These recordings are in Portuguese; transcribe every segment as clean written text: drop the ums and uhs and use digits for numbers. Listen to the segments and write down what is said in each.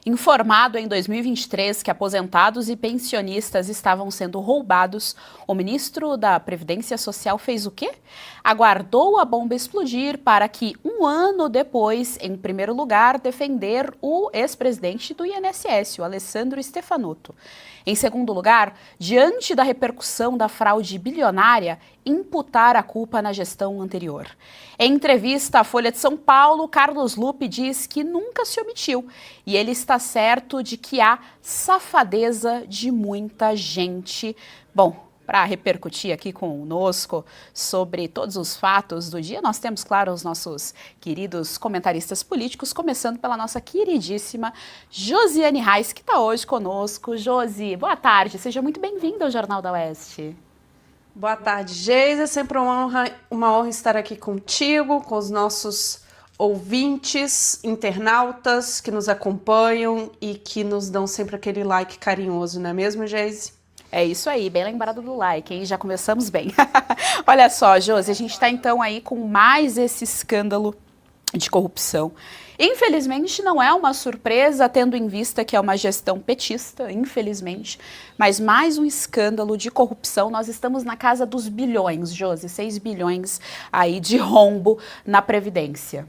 Informado em 2023 que aposentados e pensionistas estavam sendo roubados, o ministro da Previdência Social fez o quê? Aguardou a bomba explodir para que, um ano depois, em primeiro lugar, defender o ex-presidente do INSS, o Alessandro Stefanotto. Em segundo lugar, diante da repercussão da fraude bilionária, imputar a culpa na gestão anterior. Em entrevista à Folha de São Paulo, Carlos Lupe diz que nunca se omitiu e ele está certo de que há safadeza de muita gente. Bom, para repercutir aqui conosco sobre todos os fatos do dia, nós temos, claro, os nossos queridos comentaristas políticos, começando pela nossa queridíssima Josiane Reis, que está hoje conosco. Josi, boa tarde, seja muito bem-vinda ao Jornal da Oeste. Boa tarde, Geisa, é sempre uma honra estar aqui contigo, com os nossos ouvintes, internautas que nos acompanham e que nos dão sempre aquele like carinhoso, não é mesmo, Geise? É isso aí, bem lembrado do like, hein? Já começamos bem. Olha só, Josi, a gente está então aí com mais esse escândalo de corrupção. Infelizmente não é uma surpresa, tendo em vista que é uma gestão petista, infelizmente, mas mais um escândalo de corrupção. Nós estamos na casa dos bilhões, Josi, 6 bilhões aí de rombo na Previdência.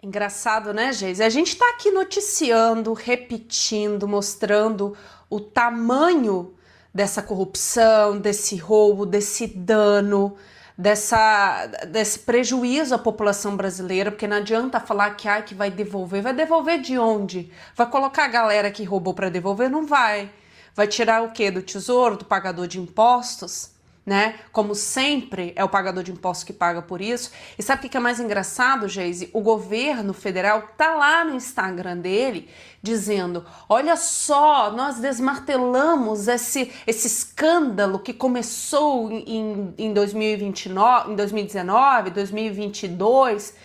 Engraçado, né, Geise? A gente está aqui noticiando, repetindo, mostrando o tamanho dessa corrupção, desse roubo, desse dano, desse prejuízo à população brasileira, porque não adianta falar que vai devolver de onde? Vai colocar a galera que roubou para devolver? Não vai. Vai tirar o quê? Do tesouro, do pagador de impostos? Né? Como sempre, é o pagador de impostos que paga por isso. E sabe o que é mais engraçado, Geise? O governo federal tá lá no Instagram dele dizendo: olha só, nós desmartelamos esse escândalo que começou em 2029, em 2019, 2022.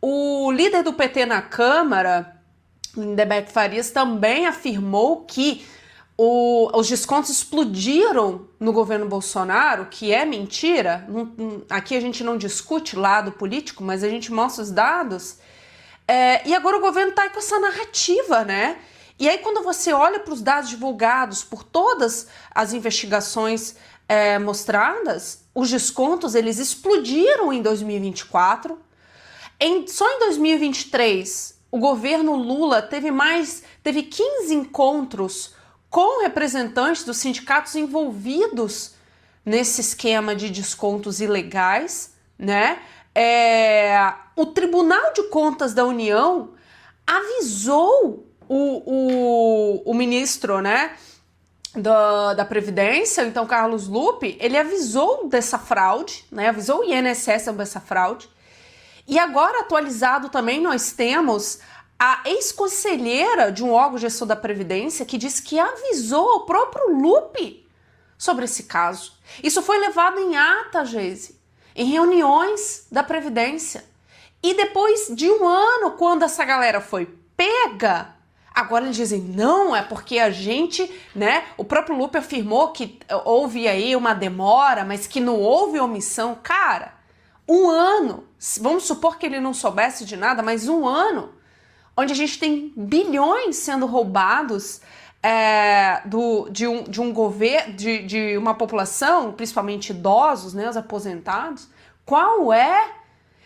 O líder do PT na Câmara, Lindeberg Farias, também afirmou que os descontos explodiram no governo Bolsonaro, que é mentira. Aqui a gente não discute lado político, mas a gente mostra os dados. E agora o governo está com essa narrativa, né? E aí quando você olha para os dados divulgados por todas as investigações mostradas, os descontos eles explodiram em 2024. Só em 2023, o governo Lula teve 15 encontros com representantes dos sindicatos envolvidos nesse esquema de descontos ilegais, né? O Tribunal de Contas da União avisou o ministro, né, da Previdência, então Carlos Lupe, ele avisou dessa fraude, né? Avisou o INSS sobre essa fraude. E agora, atualizado também, nós temos a ex-conselheira de um órgão gestor da Previdência que disse que avisou ao próprio Lupe sobre esse caso. Isso foi levado em ata, Geise, em reuniões da Previdência. E depois de um ano, quando essa galera foi pega, agora eles dizem, não, é porque a gente, né, o próprio Lupe afirmou que houve aí uma demora, mas que não houve omissão. Cara, um ano, vamos supor que ele não soubesse de nada, mas um ano, onde a gente tem bilhões sendo roubados de um governo, de uma população, principalmente idosos, né, os aposentados. Qual é?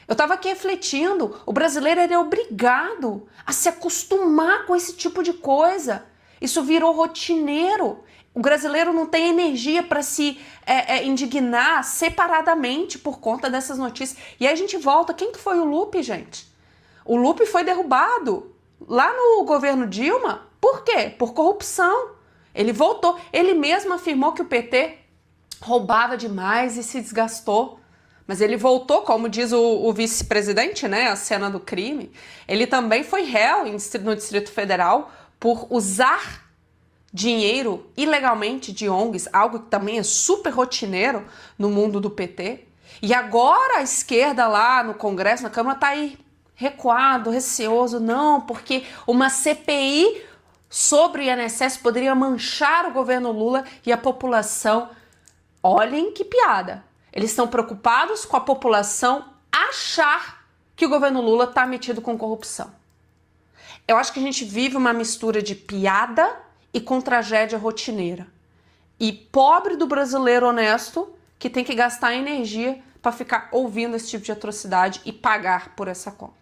Eu estava aqui refletindo, o brasileiro ele é obrigado a se acostumar com esse tipo de coisa. Isso virou rotineiro. O brasileiro não tem energia para se indignar separadamente por conta dessas notícias. E aí a gente volta, quem que foi o Lupe, gente? O Lupe foi derrubado lá no governo Dilma. Por quê? Por corrupção. Ele voltou. Ele mesmo afirmou que o PT roubava demais e se desgastou. Mas ele voltou, como diz o vice-presidente, né, a cena do crime. Ele também foi réu no Distrito Federal por usar dinheiro ilegalmente de ONGs, algo que também é super rotineiro no mundo do PT. E agora a esquerda lá no Congresso, na Câmara, está aí recuado, receoso, não, porque uma CPI sobre o INSS poderia manchar o governo Lula e a população. Olhem que piada. Eles estão preocupados com a população achar que o governo Lula está metido com corrupção. Eu acho que a gente vive uma mistura de piada e com tragédia rotineira. E pobre do brasileiro honesto que tem que gastar energia para ficar ouvindo esse tipo de atrocidade e pagar por essa conta.